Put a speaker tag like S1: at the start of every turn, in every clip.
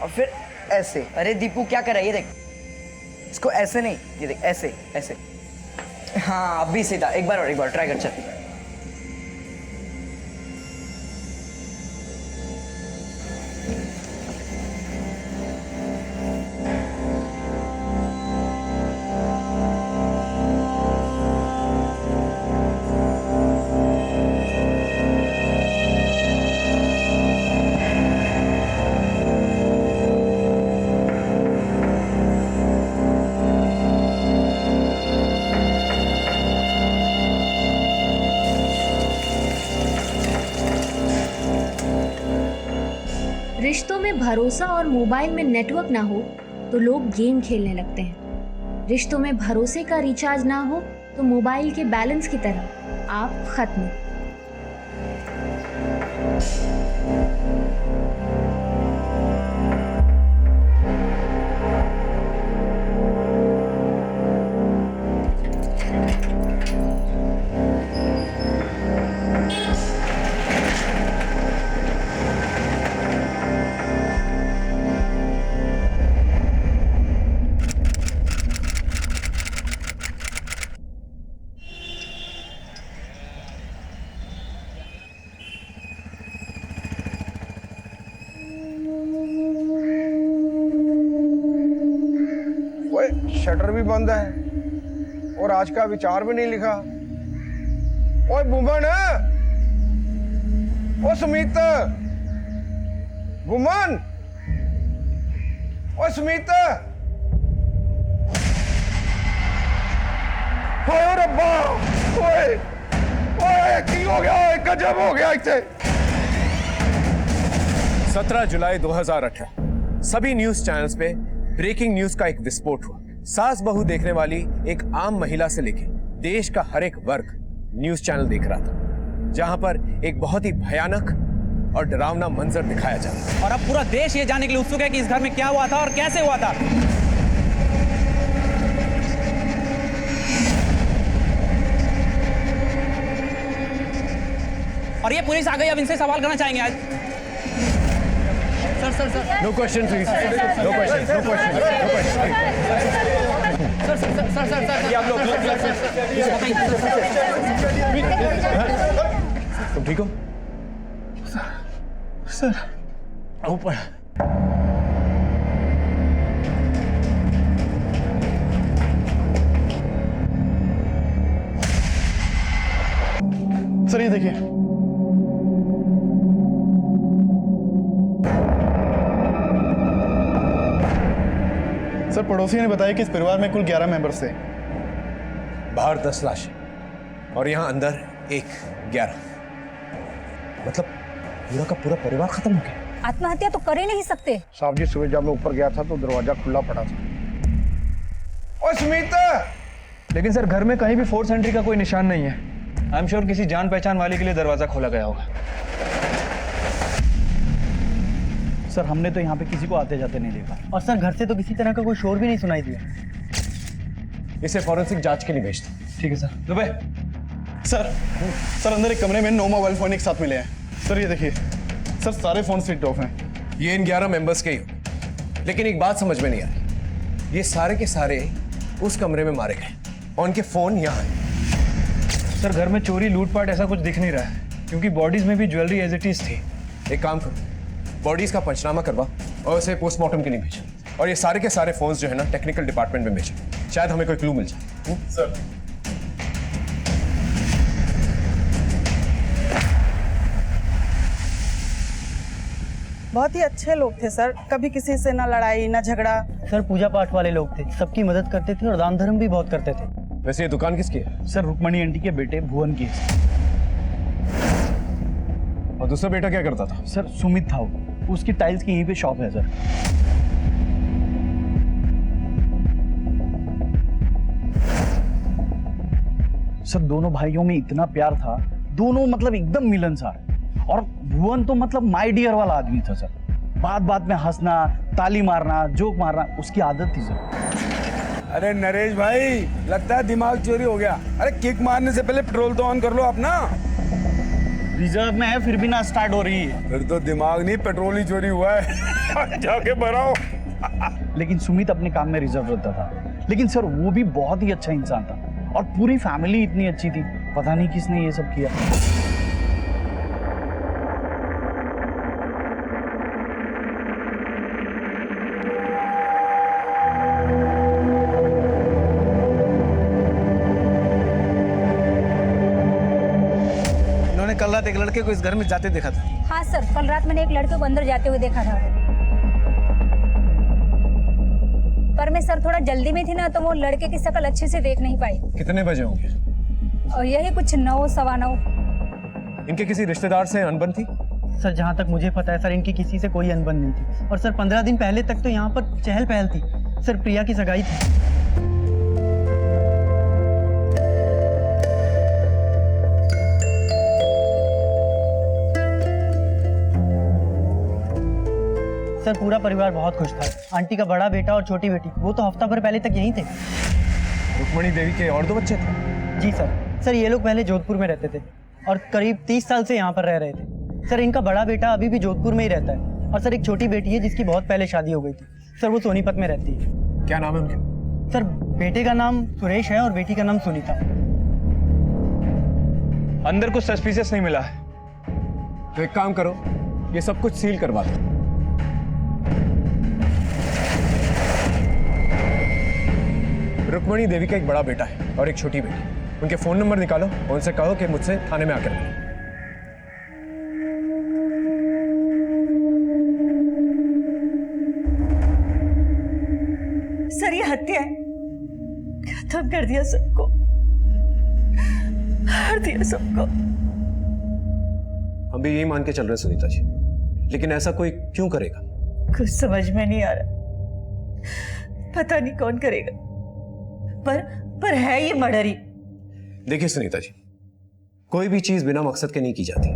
S1: और फिर ऐसे।
S2: अरे दीपू क्या कर रहा है, ये देख।
S1: इसको ऐसे नहीं, ये देख ऐसे ऐसे।
S2: हाँ अभी सीधा, एक बार ट्राई कर, चल।
S3: रिश्तों में भरोसा और मोबाइल में नेटवर्क ना हो तो लोग गेम खेलने लगते हैं। रिश्तों में भरोसे का रिचार्ज ना हो तो मोबाइल के बैलेंस की तरह आप खत्म।
S4: शटर भी बंद है और आज का विचार भी नहीं लिखा। ओए बुमन, ओ सुमित, बुमन, ओ सुमित, ओए रब्बा, ओए ओए की हो गया, गजब हो गया इसे।
S5: 17 जुलाई 2018 सभी न्यूज चैनल्स पे ब्रेकिंग न्यूज का एक विस्फोट हुआ। सास बहू देखने वाली एक आम महिला से लेकर देश का हर एक वर्ग न्यूज चैनल देख रहा था, जहां पर एक बहुत ही भयानक और डरावना मंजर दिखाया जा रहा है।
S6: और अब पूरा देश ये जानने के लिए उत्सुक है कि इस घर में क्या हुआ था और कैसे हुआ था। और ये पुलिस आ गई, अब इनसे सवाल करना चाहेंगे आज। Sir
S5: no question please, no question, no question, no question. तुम ठीक हो?
S4: सर
S5: ऊपर
S4: सर ये देखिए, सर पड़ोसी ने बताया कि इस परिवार में कुल 11 मेंबर्स थे।
S5: बाहर 10 लाशें और यहाँ अंदर 11। मतलब पूरा का पूरा परिवार खत्म हो गया।
S7: आत्महत्या तो कर ही नहीं सकते।
S4: साहब जी सुबह जब मैं ऊपर गया था तो दरवाजा खुला पड़ा था। ओए सुमित!
S8: लेकिन सर घर में कहीं भी फोर्स एंट्री का कोई निशान नहीं है। आई एम श्योर किसी जान पहचान वाले के लिए दरवाजा खोला गया होगा।
S9: सर हमने तो यहाँ पे किसी को आते जाते नहीं देखा, और सर घर से तो किसी तरह का कोई शोर भी नहीं सुनाई दिया।
S5: इसे फॉरेंसिक जांच के लिए भेजता।
S8: ठीक है सर।
S4: दुबे सर अंदर एक कमरे में 9 मोबाइल फोन एक साथ मिले हैं। सर ये देखिए, सर सारे फोन स्विच ऑफ हैं।
S5: ये इन 11 मेंबर्स के ही हो, लेकिन एक बात समझ में नहीं आ रही, ये सारे के सारे उस कमरे में मारे गए और उनके फोन यहाँ हैं।
S8: सर घर में चोरी लूटपाट ऐसा कुछ दिख नहीं रहा है, क्योंकि बॉडीज में भी ज्वेलरी एज इट इज थी।
S5: एक काम करो, बॉडीज का पंचनामा करवा और उसे पोस्टमार्टम के लिए भेजो, और ये सारे के सारे फोन्स जो है ना टेक्निकल डिपार्टमेंट में भेजो, शायद हमें कोई क्लू मिल जाए।
S4: सर
S10: बहुत ही अच्छे लोग थे सर, कभी किसी से ना लड़ाई ना झगड़ा।
S9: सर पूजा पाठ वाले लोग थे, सबकी मदद करते थे और दान धर्म भी बहुत करते थे।
S5: वैसे ये दुकान किसकी है?
S9: सर रुक्मणी आंटी के बेटे भुवन की।
S5: और दूसरा बेटा क्या करता था?
S9: सर सुमित था, उसकी टाइल्स की यहीं पे शॉप है सर। सर दोनों भाइयों में इतना प्यार था, दोनों मतलब एकदम मिलनसार। और भुवन तो मतलब माय डियर वाला आदमी था सर। बात बात में हंसना, ताली मारना, जोक मारना उसकी आदत थी सर।
S11: अरे नरेश भाई, लगता है दिमाग चोरी हो गया। अरे किक मारने से पहले पेट्रोल तो ऑन कर लो अपना।
S9: रिजर्व में है फिर भी ना स्टार्ट हो रही है।
S4: फिर तो दिमाग नहीं पेट्रोल ही चोरी हुआ है। जाके भराओ।
S9: लेकिन सुमित अपने काम में रिजर्व रहता था। लेकिन सर वो भी बहुत ही अच्छा इंसान था और पूरी फैमिली इतनी अच्छी थी, पता नहीं किसने ये सब किया।
S6: इन्होंने कल रात एक लड़के को इस घर में जाते देखा था।
S7: हाँ सर, कल रात मैंने एक लड़के को अंदर जाते हुए देखा था। पर मैं सर थोड़ा जल्दी में थी ना, तो वो लड़के की शक्ल अच्छे से देख नहीं पाई।
S5: कितने बजे होंगे?
S7: और यही कुछ 9 सवा 9।
S5: इनके किसी रिश्तेदार से अनबन थी?
S11: सर जहाँ तक मुझे पता है सर, इनकी किसी से कोई अनबन नहीं थी। और सर 15 दिन पहले तक तो यहाँ पर चहल पहल थी। सर प्रिया की सगाई थी। सर पूरा परिवार बहुत खुश था। आंटी का बड़ा बेटा और छोटी बेटी, वो तो हफ्ता भर पहले तक यहीं थे।
S5: रुक्मणी देवी के और 2 बच्चे थे?
S11: जी सर ये लोग पहले जोधपुर में रहते थे और करीब 30 साल से यहाँ पर रह रहे थे। सर इनका बड़ा बेटा अभी भी जोधपुर में ही रहता है और सर एक छोटी बेटी है जिसकी बहुत पहले शादी हो गई थी। सर वो सोनीपत में रहती है।
S5: क्या नाम है उनके?
S11: सर बेटे का नाम सुरेश है और बेटी का नाम सुनीता।
S8: अंदर कुछ सस्पिशियस नहीं मिला है।
S5: तो एक काम करो, ये सब कुछ सील करवा दो। रुक्मणी देवी का एक बड़ा बेटा है और एक छोटी बेटी। उनके फोन नंबर निकालो और उनसे कहो कि मुझसे थाने में आकर मिलें।
S10: सर ये हत्या है, खत्म कर दिया सबको, मार दिया सबको।
S5: हम भी यही मान के चल रहे हैं सुनीता जी, लेकिन ऐसा कोई क्यों करेगा?
S10: कुछ समझ में नहीं आ रहा, पता नहीं कौन करेगा, पर है ये मर्डर ही।
S5: देखिए सुनीता जी, कोई भी चीज बिना मकसद के नहीं की जाती,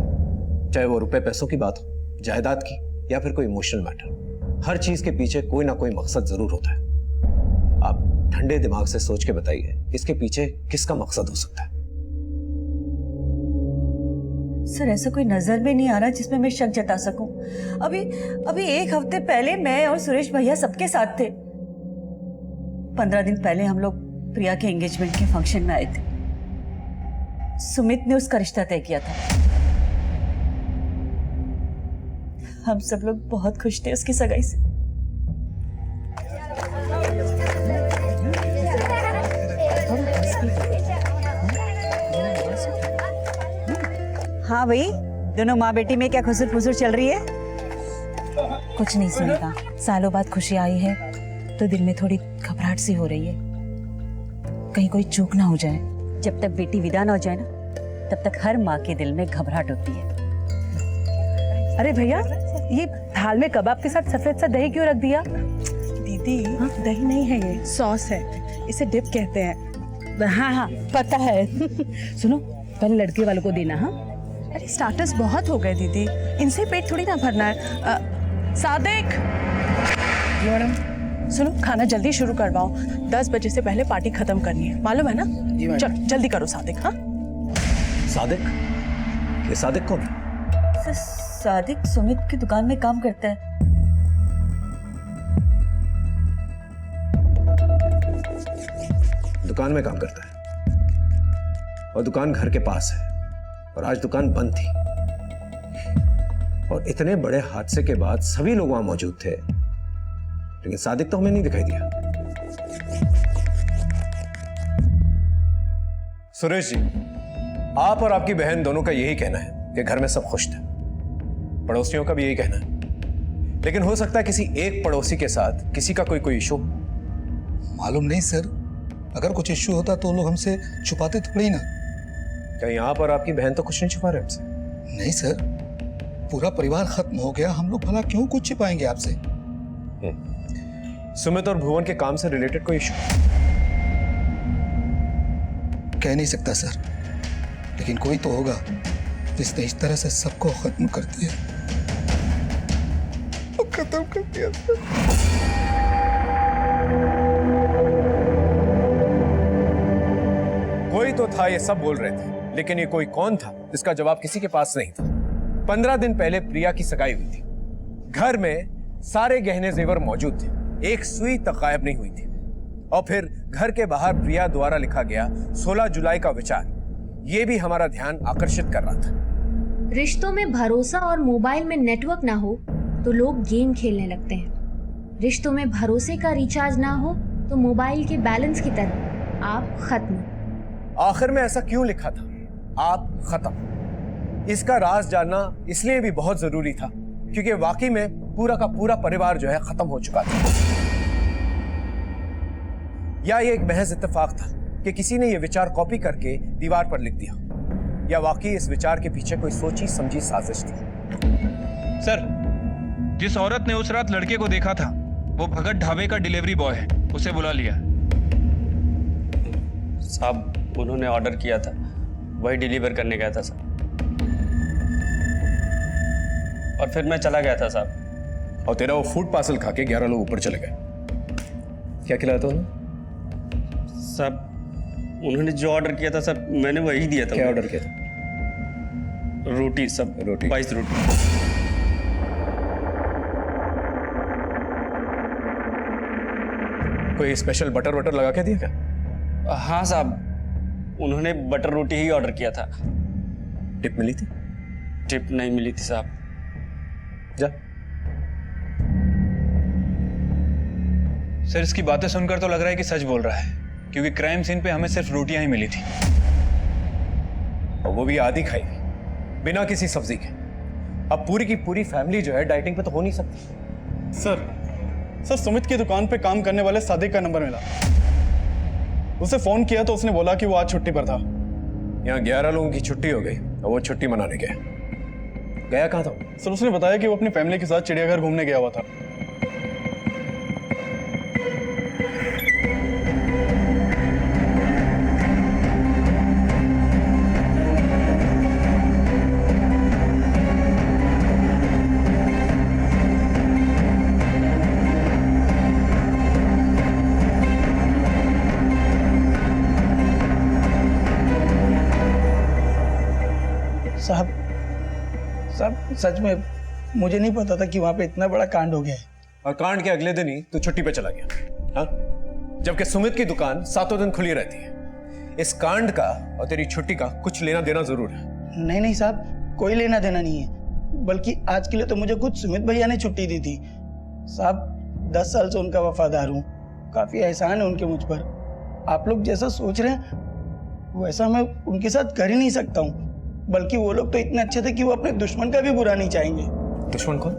S5: चाहे वो रुपए पैसों की बात हो, जायदाद की, या फिर कोई इमोशनल मैटर। हर चीज के पीछे कोई ना कोई मकसद जरूर होता है। आप ठंडे दिमाग से सोच के बताइए, इसके पीछे किसका मकसद हो सकता है?
S10: सर ऐसा कोई नजर में नहीं आ रहा जिसमें मैं शक जता सकूं। अभी 1 हफ्ते पहले मैं और सुरेश भैया सबके साथ थे। 15 दिन पहले हम लोग प्रिया के एंगेजमेंट के फंक्शन में आए थे। सुमित ने उसका रिश्ता तय किया था। हम सब लोग बहुत खुश थे उसकी सगाई से। हाँ भाई, दोनों माँ बेटी में क्या खुसुर फुसुर चल रही है?
S7: कुछ नहीं सुनेगा। सालों बाद खुशी आई है तो दिल में थोड़ी घबराहट सी हो रही है, कहीं कोई चूक ना हो जाए।
S10: जब तक बेटी विदा ना हो जाए ना, तब तक हर माँ के दिल में घबराहट होती है।
S7: अरे भैया, ये थाल में कबाब के साथ सफेद सा दही क्यों रख दिया?
S10: दीदी दही नहीं है, ये सॉस है, इसे डिप कहते हैं।
S7: हाँ पता है। सुनो, पहले लड़के वालों को देना। हाँ
S10: अरे स्टार्टर्स बहुत हो गए दीदी, इनसे पेट थोड़ी ना भरना है। सादिक जी मैडम। सुनो, खाना जल्दी शुरू करवाओ, 10 बजे से पहले पार्टी खत्म करनी है, मालूम है ना? चल जल्दी करो सादिक। हाँ
S5: सादिक? ये सादिक कौन है?
S10: सादिक सुमित की दुकान में काम करता है।
S5: दुकान में काम करता है और दुकान घर के पास है, और आज दुकान बंद थी और इतने बड़े हादसे के बाद सभी लोग वहां मौजूद थे, लेकिन सादिक तो हमें नहीं दिखाई दिया। सुरेश जी, आप और आपकी बहन दोनों का यही कहना है कि घर में सब खुश थे, पड़ोसियों का भी यही कहना है, लेकिन हो सकता है किसी एक पड़ोसी के साथ किसी का कोई इशू।
S12: मालूम नहीं सर, अगर कुछ इश्यू होता तो लोग हमसे छुपाते थोड़ी ना।
S5: क्या आप और आपकी बहन तो कुछ नहीं छुपा रहे हमसे?
S12: नहीं सर, पूरा परिवार खत्म हो गया, हम लोग भला क्यों कुछ छिपाएंगे आपसे?
S5: सुमित और भुवन के काम से रिलेटेड कोई इशू?
S12: कह नहीं सकता सर, लेकिन कोई तो होगा जिसने इस तरह से सबको खत्म कर दिया। खत्म कर दिया सर।
S5: कोई तो था, ये सब बोल रहे थे, लेकिन ये कोई कौन था इसका जवाब किसी के पास नहीं था। 15 दिन पहले प्रिया की सगाई हुई थी। घर में सारे गहने जेवर मौजूद थे, एक सुई तक गायब नहीं हुई थी। और फिर घर के बाहर प्रिया द्वारा लिखा गया 16 जुलाई का विचार, यह भी हमारा ध्यान आकर्षित कर रहा था।
S3: रिश्तों में भरोसा और मोबाइल में नेटवर्क ना हो तो लोग गेम खेलने लगते हैं। रिश्तों में भरोसे का रिचार्ज ना हो तो मोबाइल के बैलेंस की तरह आप खत्म।
S5: आखिर में ऐसा क्यों लिखा था, आप खत्म? इसका राज जानना इसलिए भी बहुत जरूरी था क्योंकि वाकई में पूरा का पूरा परिवार जो है खत्म हो चुका था। या ये एक महज इत्तेफाक था कि किसी ने यह विचार कॉपी करके दीवार पर लिख दिया, या वाकई इस विचार के पीछे कोई सोची समझी साजिश थी?
S8: सर, जिस औरत ने उस रात लड़के को देखा था वो भगत ढाबे का डिलीवरी बॉय है, उसे बुला लिया।
S13: साहब, उन्होंने ऑर्डर किया था, वही डिलीवर करने गया था साहब। और फिर मैं चला गया था साहब।
S5: और तेरा वो फूड पार्सल खा के 11 लोग ऊपर चले गए। क्या खिलाया था उन्हें?
S13: साहब, उन्होंने जो ऑर्डर किया था साहब, मैंने वही दिया था।
S5: क्या ऑर्डर किया था?
S13: रोटी सब,
S5: रोटी
S13: 22 रोटी।
S5: कोई स्पेशल बटर वटर लगा के दिया क्या?
S13: हाँ साहब, उन्होंने बटर रोटी ही ऑर्डर किया था।
S5: टिप मिली थी?
S13: टिप नहीं मिली थी साहब।
S5: जा।
S8: सर, इसकी बातें सुनकर तो लग रहा है कि सच बोल रहा है, क्योंकि क्राइम सीन पे हमें सिर्फ रोटियां ही मिली थी,
S5: और वो भी आधी खाई थी, बिना किसी सब्जी के। अब पूरी की पूरी फैमिली जो है डाइटिंग पे तो हो नहीं सकती।
S9: सर, सुमित की दुकान पे काम करने वाले सादिक का नंबर मिला। उसे फोन किया तो उसने बोला कि वो आज छुट्टी पर था।
S5: यहाँ 11 लोगों की छुट्टी हो गई और वो छुट्टी मनाने गया। गया कहाँ था?
S9: सर, उसने बताया कि वो अपनी फैमिली के साथ चिड़ियाघर घूमने गया हुआ था।
S11: साहब, सच में मुझे नहीं पता था कि वहां पे इतना बड़ा कांड हो गया है।
S5: और कांड के अगले दिन ही तू छुट्टी पे चला गया, हाँ? जबकि सुमित की दुकान 7 दिन खुली रहती है। इस कांड का और तेरी छुट्टी का कुछ लेना देना जरूर है।
S11: नहीं साहब, कोई लेना देना नहीं है, बल्कि आज के लिए तो मुझे खुद सुमित भैया ने छुट्टी दी थी। साहब, 10 साल से उनका वफादार हूँ, काफी एहसान है उनके मुझ पर। आप लोग जैसा सोच रहे हैं वैसा मैं उनके साथ कर ही नहीं सकता हूँ। बल्कि वो लोग तो इतने अच्छे थे कि वो अपने दुश्मन का भी बुरा नहीं चाहेंगे।
S5: दुश्मन कौन?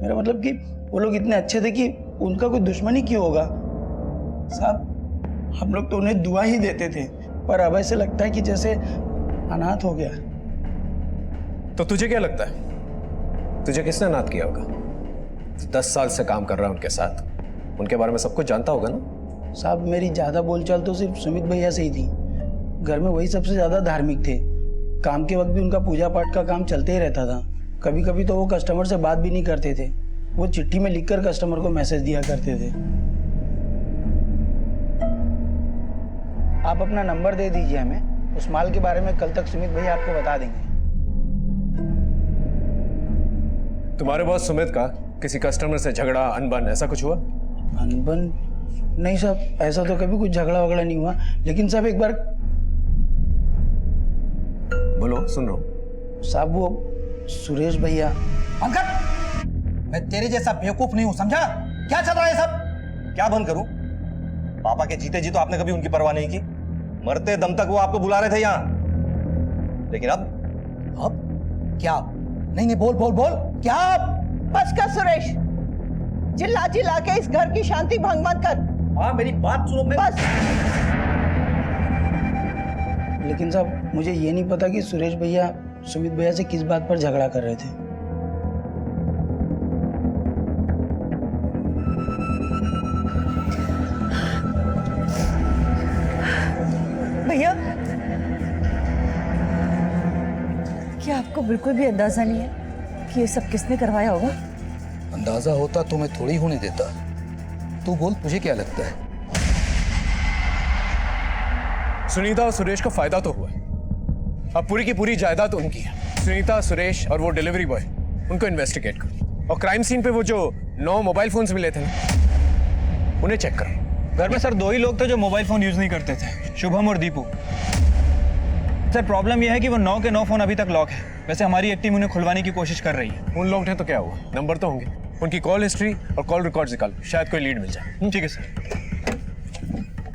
S11: मेरा मतलब कि वो लोग इतने अच्छे थे कि उनका कोई दुश्मन ही क्यों होगा। साहब, हम लोग तो उन्हें दुआ ही देते थे, पर अब ऐसे लगता है कि जैसे अनाथ हो गया।
S5: तो तुझे क्या लगता है, तुझे किसने अनाथ किया होगा? 10 साल से काम कर रहा है उनके साथ, उनके बारे में सब कुछ जानता होगा ना?
S11: साहब, मेरी ज्यादा बोलचाल तो सिर्फ सुमित भैया से ही थी। घर में वही सबसे ज्यादा धार्मिक थे। काम के वक्त भी उनका पूजा पाठ का काम चलते ही रहता था। कभी कभी तो वो कस्टमर से बात भी नहीं करते थे, वो चिट्ठी में लिखकर कस्टमर को मैसेज दिया करते थे। आप अपना नंबर दे दीजिए हमें, उस माल के बारे में कल तक सुमित भैया आपको बता देंगे।
S5: तुम्हारे बॉस सुमित का किसी कस्टमर से झगड़ा, अनबन ऐसा कुछ हुआ?
S11: अनबन? नहीं साहब, ऐसा तो कभी कुछ झगड़ा वगड़ा नहीं हुआ। लेकिन साहब एक बार।
S5: बोलो, सुन रहा हूँ।
S11: साहब, वो सुरेश भैया।
S14: पंकज, मैं तेरे जैसा बेवकूफ नहीं हूं, समझा? क्या चल रहा है सब? क्या बंद करूं? पापा के जीते जी तो आपने कभी उनकी परवाह नहीं की, मरते दम तक वो आपको बुला रहे थे यहाँ। लेकिन अब क्या? नहीं बोल बोल बोल, क्या?
S15: बस कर सुरेश, चिल्ला चिल्ला के इस घर की शांति भंग मत कर।
S14: हाँ, मेरी बात सुनो।
S15: बस।
S11: लेकिन साहब, मुझे ये नहीं पता कि सुरेश भैया सुमित भैया से किस बात पर झगड़ा कर रहे थे।
S10: भैया, क्या आपको बिल्कुल भी अंदाजा नहीं है कि ये सब किसने करवाया होगा?
S12: अंदाजा होता तो मैं थोड़ी होने देता। तू बोल, तुझे क्या लगता है?
S5: सुनीता और सुरेश को फायदा तो हुआ, अब पूरी की पूरी जायदाद उनकी है। सुनीता, सुरेश और वो डिलीवरी बॉय, उनको इन्वेस्टिगेट करो। और क्राइम सीन पे वो जो 9 मोबाइल फोन्स मिले थे ना, उन्हें चेक करो।
S8: घर में सर 2 ही लोग थे जो मोबाइल फोन यूज नहीं करते थे, शुभम और दीपू। सर प्रॉब्लम यह है कि वो 9 के 9 फोन अभी तक लॉक है। वैसे हमारी एक टीम उन्हें खुलवाने की कोशिश कर रही है।
S5: उन लोग ने तो क्या हुआ, नंबर तो होंगे, उनकी कॉल हिस्ट्री और कॉल रिकॉर्ड निकालो, शायद कोई लीड मिल जाए।
S8: ठीक है सर।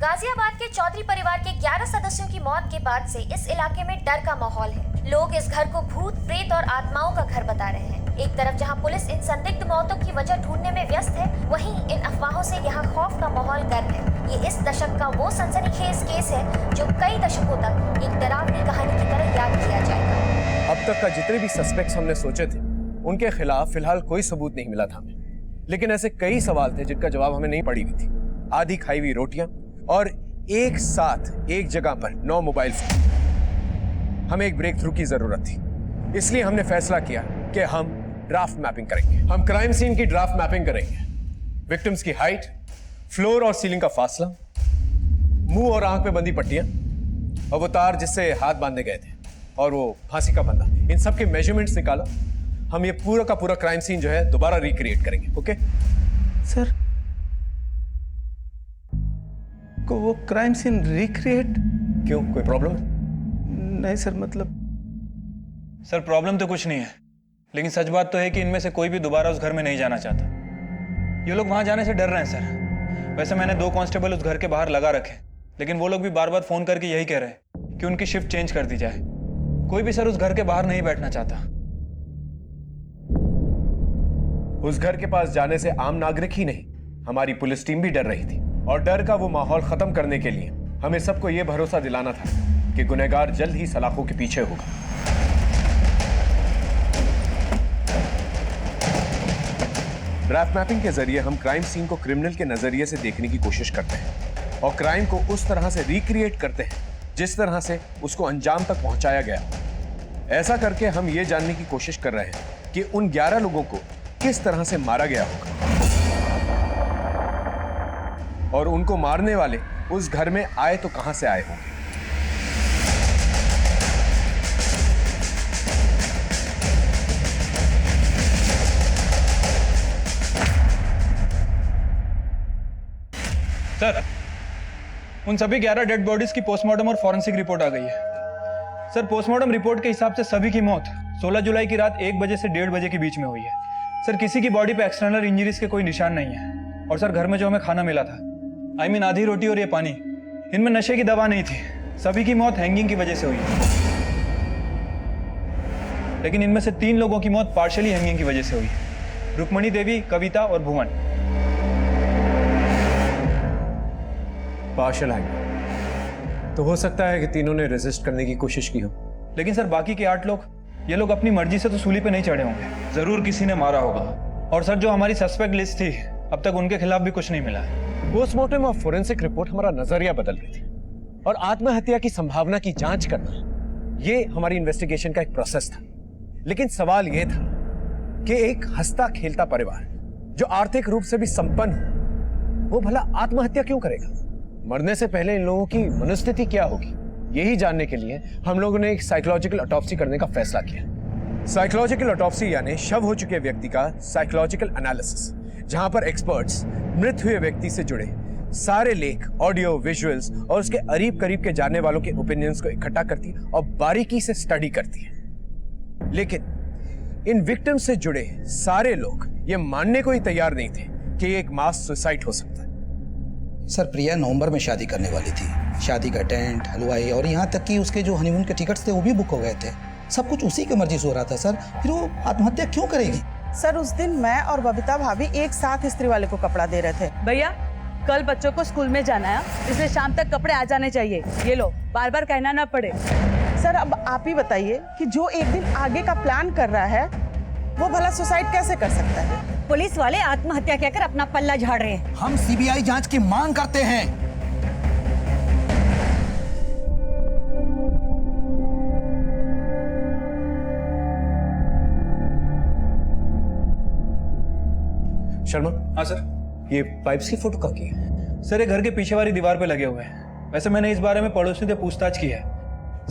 S3: गाजियाबाद के चौधरी परिवार के 11 सदस्यों की मौत के बाद से इस इलाके में डर का माहौल है। लोग इस घर को भूत, प्रेत और आत्माओं का घर बता रहे हैं। एक तरफ जहां पुलिस इन संदिग्ध मौतों की वजह ढूंढने में व्यस्त है, वहीं इन अफवाहों से यहां खौफ का माहौल गर्म है। ये इस दशक का वो सनसनीखेज केस है जो कई दशकों तक एक डरावनी कहानी की तरह याद किया जाएगा।
S5: अब तक का जितने भी सस्पेक्ट्स हमने सोचे थे, उनके खिलाफ फिलहाल कोई सबूत नहीं मिला था हमें। लेकिन ऐसे कई सवाल थे जिनका जवाब हमें नहीं पड़ी हुई थी। आधी खाई हुई रोटियां और एक साथ एक जगह पर 9 मोबाइल फोन। हमें एक ब्रेक थ्रू की जरूरत थी, इसलिए हमने फैसला किया कि हम ड्राफ्ट मैपिंग करेंगे। हम क्राइम सीन की ड्राफ्ट मैपिंग करेंगे। विक्टिम्स की हाइट, फ्लोर और सीलिंग का फासला, मुंह और आंख पे बंदी पट्टियां और वो तार जिससे हाथ बांधे गए थे और वो फांसी का फंदा, इन सब के मेजरमेंट्स निकालो। हम ये पूरा का पूरा क्राइम सीन जो है दोबारा रिक्रिएट करेंगे। ओके
S11: सर, को वो क्राइम सीन रिक्रिएट?
S5: क्यों, कोई प्रॉब्लम?
S11: नहीं सर, मतलब
S8: सर प्रॉब्लम तो कुछ नहीं है, लेकिन सच बात तो है कि इनमें से कोई भी दोबारा उस घर में नहीं जाना चाहता। ये लोग वहां जाने से डर रहे हैं सर। वैसे मैंने 2 कांस्टेबल उस घर के बाहर लगा रखे, लेकिन वो लोग भी बार बार फोन करके यही कह रहे हैं कि उनकी शिफ्ट चेंज कर दी जाए। कोई भी सर उस घर के बाहर नहीं बैठना चाहता।
S5: उस घर के पास जाने से आम नागरिक ही नहीं, हमारी पुलिस टीम भी डर रही थी। और डर का वो माहौल खत्म करने के लिए हमें सबको ये भरोसा दिलाना था कि गुनहगार जल्द ही सलाखों के पीछे होगा। ड्राफ्ट मैपिंग के जरिए हम क्राइम सीन को क्रिमिनल के नजरिए से देखने की कोशिश करते हैं और क्राइम को उस तरह से रिक्रिएट करते हैं जिस तरह से उसको अंजाम तक पहुंचाया गया। ऐसा करके हम ये जानने की कोशिश कर रहे हैं कि उन 11 लोगों को किस तरह से मारा गया होगा और उनको मारने वाले उस घर में आए तो कहां से आए होंगे।
S8: सर, उन सभी 11 डेड बॉडीज की पोस्टमार्टम और फॉरेंसिक रिपोर्ट आ गई है। सर पोस्टमार्टम रिपोर्ट के हिसाब से सभी की मौत 16 जुलाई की रात 1 बजे से 1:30 बजे के बीच में हुई है। सर किसी की बॉडी पे एक्सटर्नल इंजरीज के कोई निशान नहीं है। और सर घर में जो हमें खाना मिला था, I mean आधी रोटी और ये पानी, इनमें नशे की दवा नहीं थी। सभी की मौत हैंगिंग की वजह से हुई है। लेकिन इनमें से 3 लोगों की मौत पार्शियली हैंगिंग की वजह से हुई है, रुक्मणी देवी, कविता और भुवन।
S5: पार्शियल हैंगिंग तो हो सकता है कि तीनों ने रेजिस्ट करने की कोशिश की हो।
S8: लेकिन सर बाकी के 8 लोग, ये लोग अपनी मर्जी से तो सूली पे नहीं चढ़े होंगे, जरूर किसी ने मारा होगा। और सर जो हमारी सस्पेक्ट लिस्ट थी, अब तक उनके खिलाफ भी कुछ नहीं मिला है।
S5: पोस्टमार्टम और फोरेंसिक रिपोर्ट हमारा नजरिया बदल रही थी और आत्महत्या की संभावना की जांच करना, ये हमारी इन्वेस्टिगेशन का एक प्रोसेस था। लेकिन सवाल यह था कि एक हंसता खेलता परिवार जो आर्थिक रूप से भी संपन्न हो, वो भला आत्महत्या क्यों करेगा? मरने से पहले इन लोगों की मनोस्थिति क्या होगी, यही जानने के लिए हम लोगों ने एक साइकोलॉजिकल ऑटोप्सी करने का फैसला किया। साइकोलॉजिकल ऑटोप्सी यानी शव हो चुके व्यक्ति का साइकोलॉजिकल एनालिसिस, जहां पर एक्सपर्ट्स मृत हुए व्यक्ति से जुड़े सारे लेख, ऑडियो, विजुअल्स और उसके करीब करीब के जानने वालों के ओपिनियंस को इकट्ठा करती है और बारीकी से स्टडी करती है। लेकिन इन विक्टिम से जुड़े सारे लोग ये मानने को ही तैयार नहीं थे कि ये एक मास सुसाइड हो सकता है।
S12: सर प्रिया नवंबर में शादी करने वाली थी। शादी का टेंट, हलवाई और यहाँ तक कि उसके जो हनीमून के टिकट्स थे वो भी बुक हो गए थे। सब कुछ उसी की मर्जी से हो रहा था सर, फिर वो आत्महत्या क्यों करेगी?
S15: सर उस दिन मैं और बबीता भाभी एक साथ इस्त्री वाले को कपड़ा दे रहे थे।
S10: भैया कल बच्चों को स्कूल में जाना है, इसलिए शाम तक कपड़े आ जाने चाहिए। ये लो, बार बार कहना ना पड़े।
S15: सर अब आप ही बताइए कि जो एक दिन आगे का प्लान कर रहा है वो भला सुसाइड कैसे कर सकता है?
S10: पुलिस वाले आत्महत्या कहकर अपना पल्ला झाड़ रहे हैं।
S12: हम सीबीआई जांच की मांग करते हैं।
S5: शर्मा।
S8: हाँ सर।
S5: ये पाइप्स की फोटो कहाँ की है?
S8: सर ये घर के पीछे वाली दीवार पे लगे हुए हैं। वैसे मैंने इस बारे में पड़ोसियों से पूछताछ की है,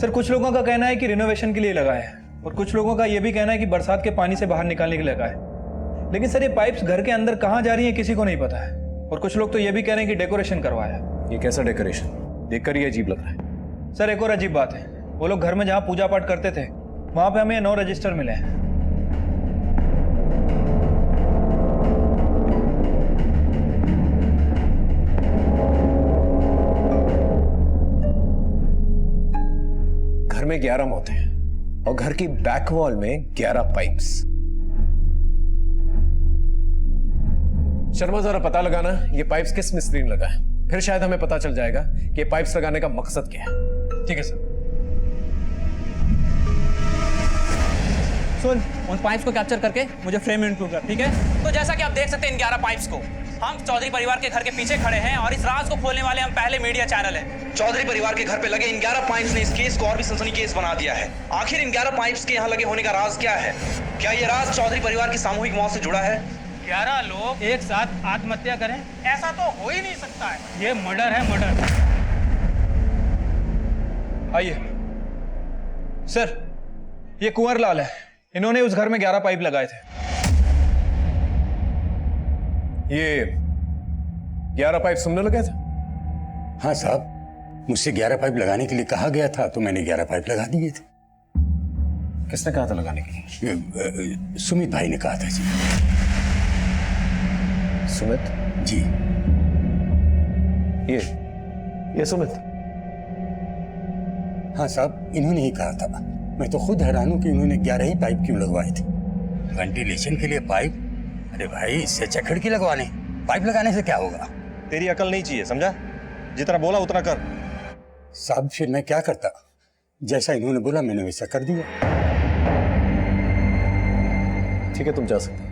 S8: सर कुछ लोगों का कहना है कि रिनोवेशन के लिए लगा है और कुछ लोगों का यह भी कहना है कि बरसात के पानी से बाहर निकालने के लिए लगा है। लेकिन सर ये पाइप्स घर के अंदर कहाँ जा रही हैं किसी को नहीं पता है। और कुछ लोग तो ये भी कह रहे हैं कि डेकोरेशन करवाया।
S5: ये कैसा डेकोरेशन? देखकर ही अजीब लग रहा है।
S8: सर एक और अजीब बात है, वो लोग घर में जहाँ पूजा पाठ करते थे वहां पे हमें 9 रजिस्टर मिले हैं।
S5: घर में 11 मौतें हैं और घर की बैक वॉल में 11 पाइप्स। शर्मा जरा पता लगाना ये पाइप्स किस मिस्त्री ने लगा है, फिर शायद हमें पता चल जाएगा कि ये पाइप्स लगाने का मकसद क्या है।
S8: ठीक है सर।
S6: सुन, उन पाइप्स को कैप्चर करके मुझे फ्रेम में इंक्लूड कर, ठीक है? तो जैसा कि आप देख सकते हैं इन 11 पाइप्स को, हम चौधरी परिवार के घर के पीछे खड़े हैं और इस राज को खोलने वाले हम पहले मीडिया चैनल हैं।
S16: चौधरी परिवार के घर पे लगे इन 11 पाइप्स ने इस केस को और भी सनसनीखेज बना दिया है। आखिर इन 11 पाइप्स के यहाँ लगे होने का राज क्या है? क्या ये राज चौधरी परिवार की सामूहिक मौत से जुड़ा है?
S6: 11 लोग एक साथ आत्महत्या करें, ऐसा तो हो ही नहीं सकता है। ये मर्डर है, मर्डर।
S8: आइए सर, ये कुंवर लाल है, इन्होंने उस घर में 11 पाइप लगाए थे।
S5: ये 11 पाइप सुनने लगे थे?
S17: हाँ साहब, मुझसे 11 पाइप लगाने के लिए कहा गया था तो मैंने 11 पाइप लगा दिए थे।
S5: किसने कहा था लगाने के लिए?
S17: सुमित भाई ने कहा था जी।
S5: सुमित
S17: जी?
S5: ये सुमित?
S17: हाँ साहब, इन्होंने ही कहा था। मैं तो खुद हैरान हूं कि इन्होंने 11 ही पाइप क्यों लगवाए थे। वेंटिलेशन के लिए पाइप? अरे भाई, इससे अच्छा खिड़की लगवा लें। पाइप लगाने से क्या होगा?
S14: तेरी अकल नहीं चाहिए, समझा? जितना बोला उतना कर।
S17: साहब फिर मैं क्या करता? जैसा इन्होंने बोला मैंने वैसा कर दिया।
S5: ठीक है, तुम जा सकते हो।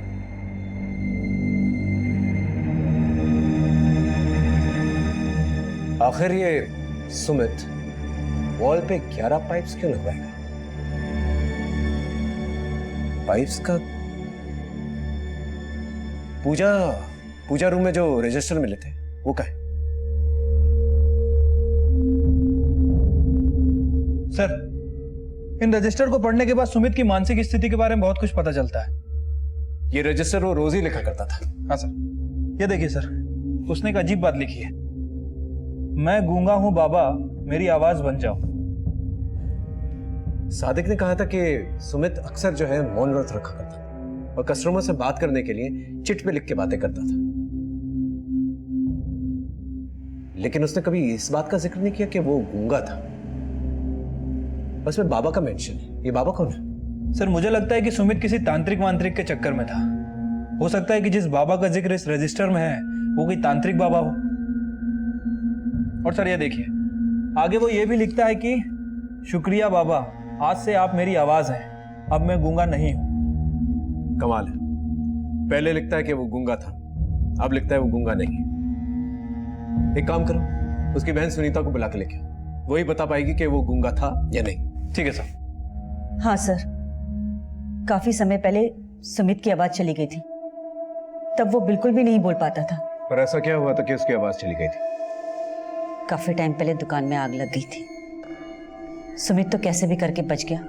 S5: आखिर ये सुमित वॉल पे 11 पाइप्स क्यों लगवाएगा? पाइप्स का पूजा रूम में जो रजिस्टर मिले थे वो क्या है?
S8: सर, इन रजिस्टर को पढ़ने के बाद सुमित की मानसिक स्थिति के बारे में बहुत कुछ पता चलता है।
S5: ये रजिस्टर वो रोज ही लिखा करता था।
S8: हाँ सर, ये देखिए सर, उसने एक अजीब बात लिखी है। मैं गूंगा हूं बाबा, मेरी आवाज बन जाओ।
S5: सादिक ने कहा था कि सुमित अक्सर जो है मौन व्रत रखा करता था और कस्टमर से बात करने के लिए चिट पे लिख के बातें करता था, लेकिन उसने कभी इस बात का जिक्र नहीं किया कि वो गूंगा था। बस में बाबा का मेंशन है। ये बाबा कौन है?
S8: सर मुझे लगता है कि सुमित किसी तांत्रिक वांत्रिक के चक्कर में था। हो सकता है कि जिस बाबा का जिक्र इस रजिस्टर में है वो कोई तांत्रिक बाबा हो। और सर ये देखिए, आगे वो ये भी लिखता है कि शुक्रिया बाबा, आज से आप मेरी आवाज हैं, अब मैं गूंगा नहीं हूं।
S5: कमाल है, पहले लिखता है कि वो गूंगा था, अब लिखता है वो गूंगा नहीं। एक काम करो, उसकी बहन सुनीता को बुला के लेके आओ, वही बता पाएगी कि वो गूंगा था या नहीं।
S8: ठीक है सर।
S10: हाँ सर, काफी समय पहले सुमित की आवाज चली गई थी, तब वो बिल्कुल भी नहीं बोल पाता था।
S5: पर ऐसा क्या हुआ था कि उसकी आवाज चली गई थी?
S10: काफी टाइम पहले दुकान में आग लग गई थी। सुमित तो कैसे भी करके बच गया,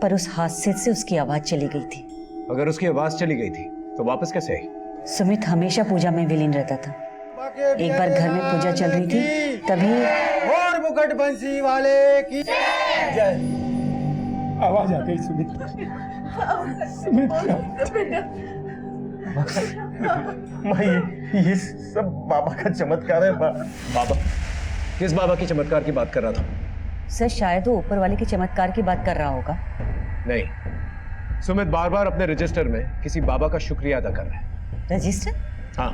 S10: पर उस हादसे से उसकी आवाज चली गई थी।
S5: अगर उसकी आवाज चली गई थी तो वापस कैसे आई?
S10: सुमित हमेशा पूजा में विलीन रहता था। एक बार घर में पूजा चल रही थी, तभी
S4: और मुकुट बंसी वाले की जय। आवाज आ गई सुमित।
S14: माँ, ये सब बाबा का चमत्कार है।
S5: बाबा? किस बाबा की चमत्कार की बात कर रहा था?
S10: सर शायद वो ऊपर वाले के चमत्कार की बात कर रहा होगा।
S5: नहीं, सुमित बार बार अपने रजिस्टर में किसी बाबा का शुक्रिया अदा कर रहा है।
S10: रजिस्टर?
S5: हाँ।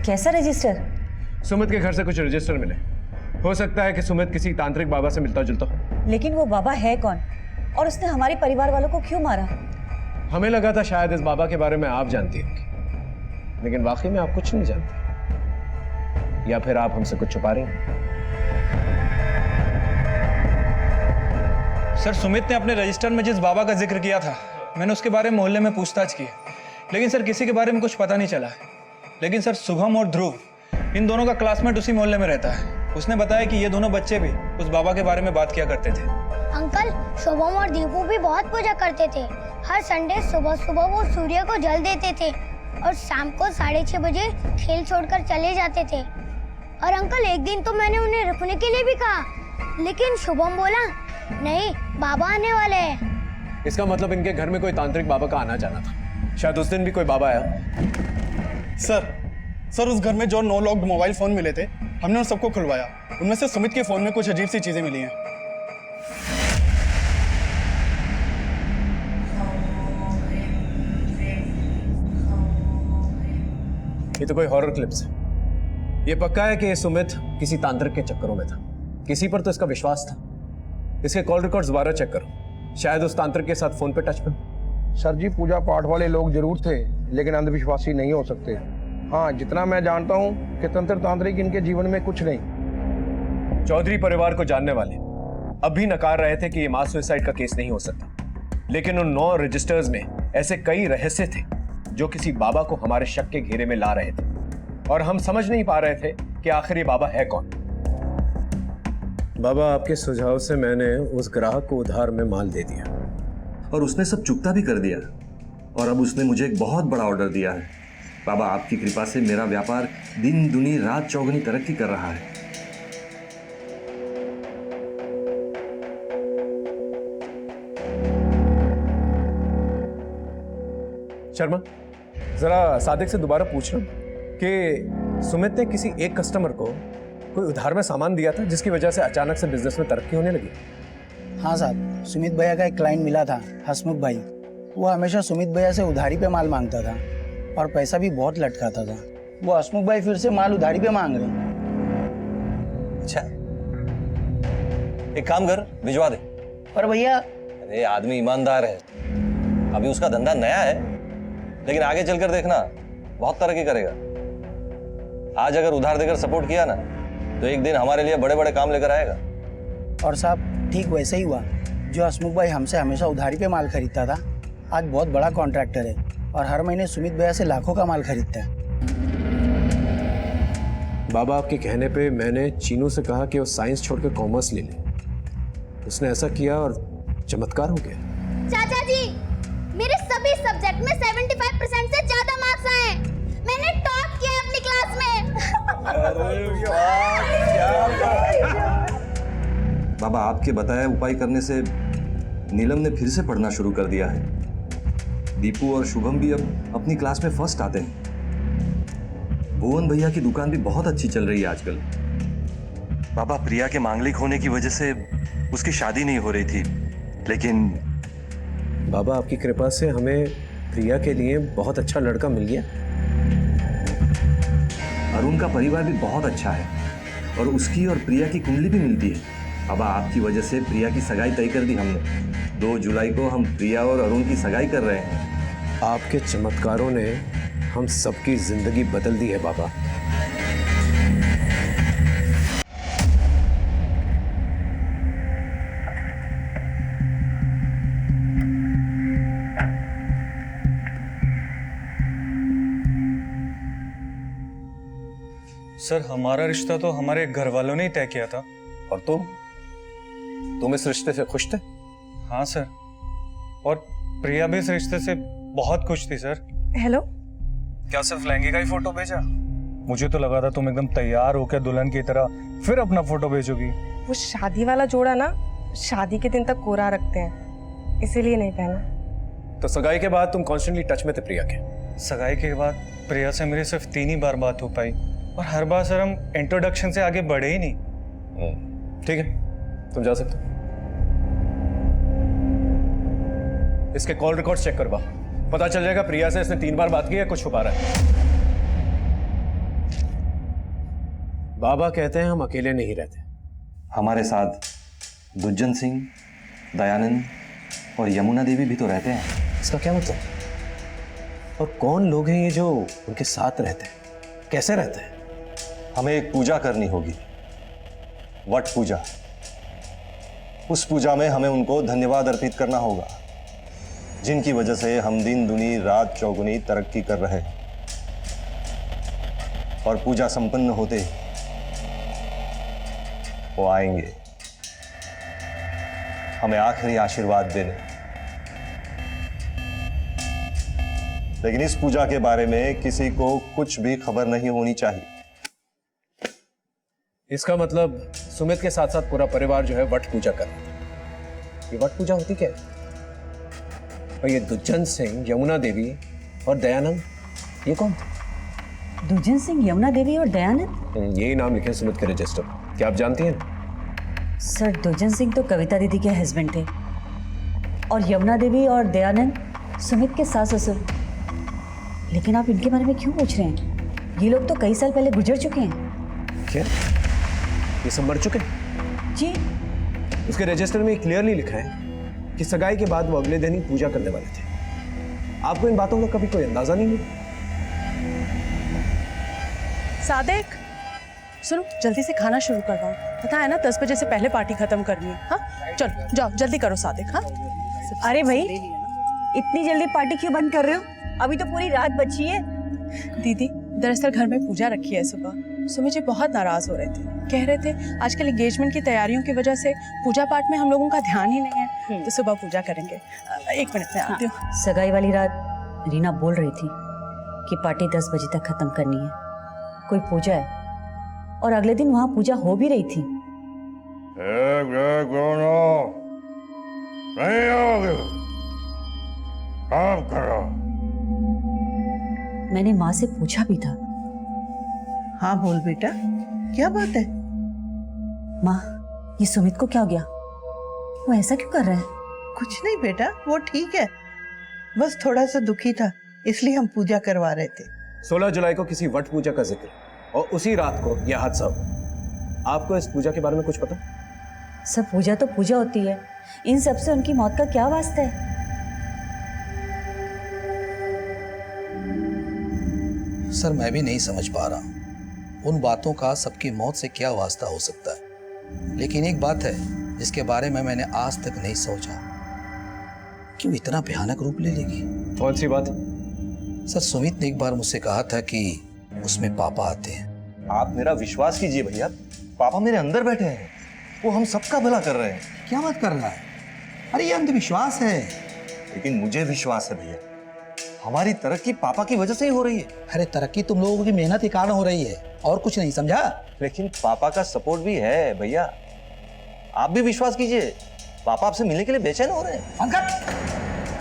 S10: कैसा रजिस्टर?
S5: सुमित के घर से कुछ रजिस्टर मिले। हो सकता है कि सुमित किसी तांत्रिक बाबा से मिलता जुलता हो।
S10: लेकिन वो बाबा है कौन, और उसने हमारे परिवार वालों को क्यों मारा?
S5: हमें लगा था शायद इस बाबा के बारे में आप जानती होंगी, लेकिन वाकई में आप कुछ नहीं जानते, या फिर आप हमसे कुछ छुपा रही हैं।
S8: सर सुमित ने अपने रजिस्टर में जिस बाबा का जिक्र किया था, मैंने उसके बारे में मोहल्ले में पूछताछ की, लेकिन सर किसी के बारे में कुछ पता नहीं चला। लेकिन सर शुभम और ध्रुव, इन दोनों का क्लासमेट उसी मोहल्ले में रहता है। उसने बताया कि ये दोनों बच्चे भी उस बाबा के बारे में बात किया करते थे।
S18: अंकल, शुभम और दीपू भी बहुत पूजा करते थे। हर संडे सुबह सुबह वो सूर्य को जल देते थे और शाम को 6:30 बजे खेल छोड़कर चले जाते थे। और अंकल, एक दिन तो मैंने उन्हें रुकने के लिए भी कहा, लेकिन शुभम बोला नहीं, बाबा आने वाले हैं।
S5: इसका मतलब इनके घर में कोई तांत्रिक बाबा का आना जाना था। शायद उस दिन भी कोई बाबा आया।
S11: सर उस घर में जो 9 लॉक्ड मोबाइल फोन मिले थे, हमने उन सबको खुलवाया। उनमें से सुमित के फोन में कुछ अजीब सी चीजें मिली हैं।
S5: ये तो कोई हॉरर क्लिप्स है। ये पक्का है कि ये सुमित किसी तांत्रिक के चक्करों में था। किसी पर तो इसका विश्वास था। इसके कॉल रिकॉर्ड्स दोबारा चेक करो, शायद उस तांत्रिक के साथ फोन पे टच पे।
S4: सर जी, पूजा पाठ वाले लोग जरूर थे, लेकिन अंधविश्वासी नहीं हो सकते। हाँ, जितना मैं जानता हूँ कि तंत्र तांत्रिक इनके जीवन में कुछ नहीं।
S5: चौधरी परिवार को जानने वाले अब भी नकार रहे थे कि ये मास सुसाइड का केस नहीं हो सकता, लेकिन उन 9 रजिस्टर्स में ऐसे कई रहस्य थे जो किसी बाबा को हमारे शक के घेरे में ला रहे थे, और हम समझ नहीं पा रहे थे कि आखिर ये बाबा है कौन। बाबा, आपके सुझाव से मैंने उस ग्राहक को उधार में माल दे दिया
S14: और उसने सब चुकता भी कर दिया, और अब उसने मुझे एक बहुत बड़ा ऑर्डर दिया है। बाबा, आपकी कृपा से मेरा व्यापार दिन दुनी रात चौगुनी तरक्की कर रहा है।
S5: शर्मा, जरा सादिक से दोबारा पूछ लो कि सुमित ने किसी एक कस्टमर को कोई उधार में सामान दिया था जिसकी वजह से अचानक से बिजनेस में तरक्की होने लगी।
S11: हाँ साहब, सुमित भैया का एक क्लाइंट मिला था, हसमुख भाई। वो हमेशा सुमित भैया से उधारी पे माल मांगता था और पैसा भी बहुत लटकाता था। वो हसमुख भाई फिर से माल उधारी पे मांग रहे हैं।
S14: अच्छा, एक काम कर, भिजवा दे।
S11: पर भैया,
S14: अरे आदमी ईमानदार है, अभी उसका धंधा नया है, लेकिन आगे चलकर देखना बहुत तरक्की करेगा। आज अगर उधार देकर सपोर्ट किया ना, तो एक दिन हमारे लिए बड़े बड़े काम लेकर आएगा।
S11: और साहब, ठीक वैसे ही हुआ। जो हसमुख भाई हमसे हमेशा उधारी पे माल खरीदता था, आज बहुत बड़ा कॉन्ट्रैक्टर है और हर महीने सुमित भैया से लाखों का माल खरीदता है।
S5: बाबा, आपके कहने पे मैंने चीनू से कहा कि वो साइंस छोड़कर कॉमर्स ले ले। उसने ऐसा किया और चमत्कार हो गया।
S18: चाचा जी, मेरे सभी सब्जेक्ट में 75% से ज्यादा मार्क्स आए। मैंने टॉप किया अपनी क्लास में।
S14: बाबा, आपके बताए उपाय करने से नीलम ने फिर से पढ़ना शुरू कर दिया है। दीपू और शुभम भी अब अपनी क्लास में फर्स्ट आते हैं। भुवन भैया की दुकान भी बहुत अच्छी चल रही है आजकल। बाबा, प्रिया के मांगलिक होने की वजह से उसकी शादी नहीं हो रही थी, लेकिन
S5: बाबा, आपकी कृपा से हमें प्रिया के लिए बहुत अच्छा लड़का मिल गया।
S14: अरुण का परिवार भी बहुत अच्छा है और उसकी और प्रिया की कुंडली भी मिलती है। बाबा, आपकी वजह से प्रिया की सगाई तय कर दी हमने। 2 जुलाई को हम प्रिया और अरुण की सगाई कर रहे हैं।
S5: आपके चमत्कारों ने हम सबकी जिंदगी बदल दी है बाबा।
S8: सर, हमारा रिश्ता तो हमारे घर वालों ने ही तय किया था।
S5: और तुम इस रिश्ते से खुश थे?
S8: हाँ सर, और प्रिया भी इस रिश्ते से बहुत खुश थी सर।
S19: हेलो,
S8: क्या सिर्फ लहंगे का ही फोटो भेजा? मुझे तो लगा था तुम एकदम तैयार होकर दुल्हन की तरह फिर अपना फोटो भेजोगी।
S19: वो शादी वाला जोड़ा ना शादी के दिन तक कोरा रखते हैं, इसीलिए नहीं पहना।
S5: तो सगाई के बाद तुम कॉन्स्टेंटली टच में थे प्रिया के?
S8: सगाई के बाद प्रिया से मेरी सिर्फ 3 ही बार बात हो पाई, और हर बार सर हम इंट्रोडक्शन से आगे बढ़े ही नहीं।
S5: ठीक है, तुम जा सकते हो। इसके कॉल रिकॉर्ड चेक करवा, पता चल जाएगा प्रिया से इसने 3 बार बात की है, कुछ छुपा रहा है। बाबा कहते हैं हम अकेले नहीं रहते।
S14: हमारे साथ दुज्जन सिंह, दयानंद और यमुना देवी भी तो रहते हैं।
S5: इसका क्या मतलब? और कौन लोग हैं ये जो उनके साथ रहते हैं? कैसे रहते हैं?
S14: हमें एक पूजा करनी होगी, वट पूजा। उस पूजा में हमें उनको धन्यवाद अर्पित करना होगा, जिनकी वजह से हम दिन दुनी रात चौगुनी तरक्की कर रहे हैं। और पूजा संपन्न होते वो आएंगे हमें आखिरी आशीर्वाद देने, लेकिन इस पूजा के बारे में किसी को कुछ भी खबर नहीं होनी चाहिए।
S5: इसका मतलब सुमित के साथ साथ पूरा परिवार जो है वट पूजा कर रहा है। ये वट पूजा होती क्या है? और ये दुज्जन सिंह, यमुना देवी और दयानंद, ये कौन थे?
S10: दुज्जन सिंह, यमुना देवी और दयानंद?
S5: यही नाम लिखे सुमित के रजिस्टर। क्या आप जानती हैं?
S10: सर, दुज्जन सिंह तो कविता दीदी के हस्बैंड थे और यमुना देवी और दयानंद सुमित के सास ससुर। लेकिन आप इनके बारे में क्यों पूछ रहे हैं? ये लोग तो कई साल पहले गुजर चुके हैं।
S5: क्या ये सब मर चुके?
S10: जी।
S5: उसके रजिस्टर में क्लियरली लिखा है कि सगाई के बाद वो अगले दिन ही पूजा करने वाले थे। आपको इन बातों का कभी कोई अंदाजा नहीं हुआ?
S15: सादिक, सुनो, जल्दी से खाना शुरू करवाओ। पता है ना 10 बजे से पहले पार्टी खत्म करनी है। हाँ चलो जाओ, जल्दी करो सादिक। हाँ
S10: अरे भाई, इतनी जल्दी पार्टी क्यों बंद कर रहे हो? अभी तो पूरी रात बची है।
S15: दीदी, दरअसल घर में पूजा रखी है सुबह। सुमित जी बहुत नाराज हो रहे थे, कह रहे थे आजकल एंगेजमेंट की तैयारियों की वजह से पूजा पाठ में हम लोगों का ध्यान ही नहीं है, तो सुबह पूजा करेंगे। 1 मिनट में आती हूँ।
S10: सगाई वाली रात रीना बोल रही थी कि पार्टी 10 बजे तक खत्म करनी है। कोई पूजा है और अगले दिन वहां पूजा हो भी रही थी। मैंने माँ से पूछा भी था।
S15: हाँ बोल बेटा, क्या बात है?
S10: माँ, ये सुमित को क्या हो गया? वो ऐसा क्यों कर रहा है?
S15: कुछ नहीं बेटा, वो ठीक है, बस थोड़ा सा दुखी था, इसलिए हम पूजा करवा रहे थे।
S5: 16 जुलाई को किसी वट पूजा का जिक्र और उसी रात को यह हादसा हुआ। आपको इस पूजा के बारे में कुछ पता?
S10: सब पूजा तो पूजा होती है, इन सब से उनकी मौत का क्या वास्ता है?
S12: सर, मैं भी नहीं समझ पा रहा हूं उन बातों का सबकी मौत से क्या वास्ता हो सकता है। लेकिन एक बात है जिसके बारे में मैंने आज तक नहीं सोचा, क्यों इतना भयानक रूप ले लेगी।
S5: कौन सी बात?
S12: सर, सुमित ने एक बार मुझसे कहा था कि उसमें पापा आते हैं।
S14: आप मेरा विश्वास कीजिए भैया, पापा मेरे अंदर बैठे हैं, वो हम सबका भला कर रहे हैं।
S12: क्या बात कर रहा है? अरे ये अंधविश्वास है।
S14: लेकिन मुझे विश्वास है भैया, हमारी तरक्की पापा की वजह से ही हो रही है।
S12: अरे तरक्की तुम लोगों की मेहनत के कारण हो रही है, और कुछ नहीं, समझा?
S14: लेकिन पापा का सपोर्ट भी है भैया, आप भी विश्वास कीजिए, पापा आपसे मिलने के लिए बेचैन हो रहे हैं।
S12: अंकल,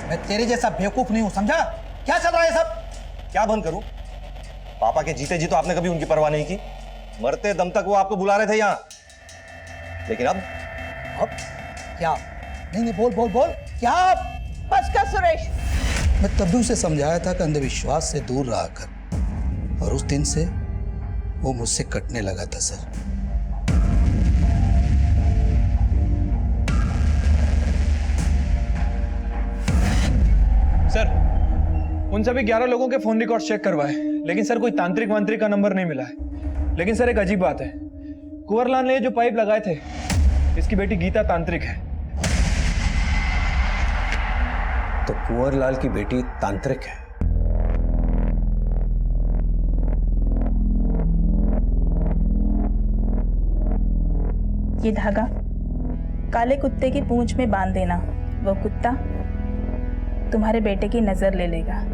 S12: मैं तेरे जैसा बेवकूफ नहीं हूँ, समझा? क्या चल रहा है सब?
S14: क्या बंद करूं? पापा के जीते जी तो आपने कभी उनकी परवाह नहीं की, मरते दम तक वो आपको बुला रहे थे यहाँ। लेकिन अब
S12: क्या? नहीं, बोल बोल बोल, क्या?
S15: बस कर सुरेश।
S12: मैं तब भी उसे समझाया था कि अंधविश्वास से दूर रहा कर, और उस दिन से वो मुझसे कटने लगा था। सर,
S8: उन सभी 11 लोगों के फोन रिकॉर्ड चेक करवाए, लेकिन सर कोई तांत्रिक वांत्रिक का नंबर नहीं मिला है। लेकिन सर एक अजीब बात है, कुंवरलाल ने जो पाइप लगाए थे, इसकी बेटी गीता तांत्रिक है।
S5: तो कुंवरलाल की बेटी तांत्रिक है?
S20: ये धागा काले कुत्ते की पूंछ में बांध देना, वो कुत्ता तुम्हारे बेटे की नजर ले लेगा।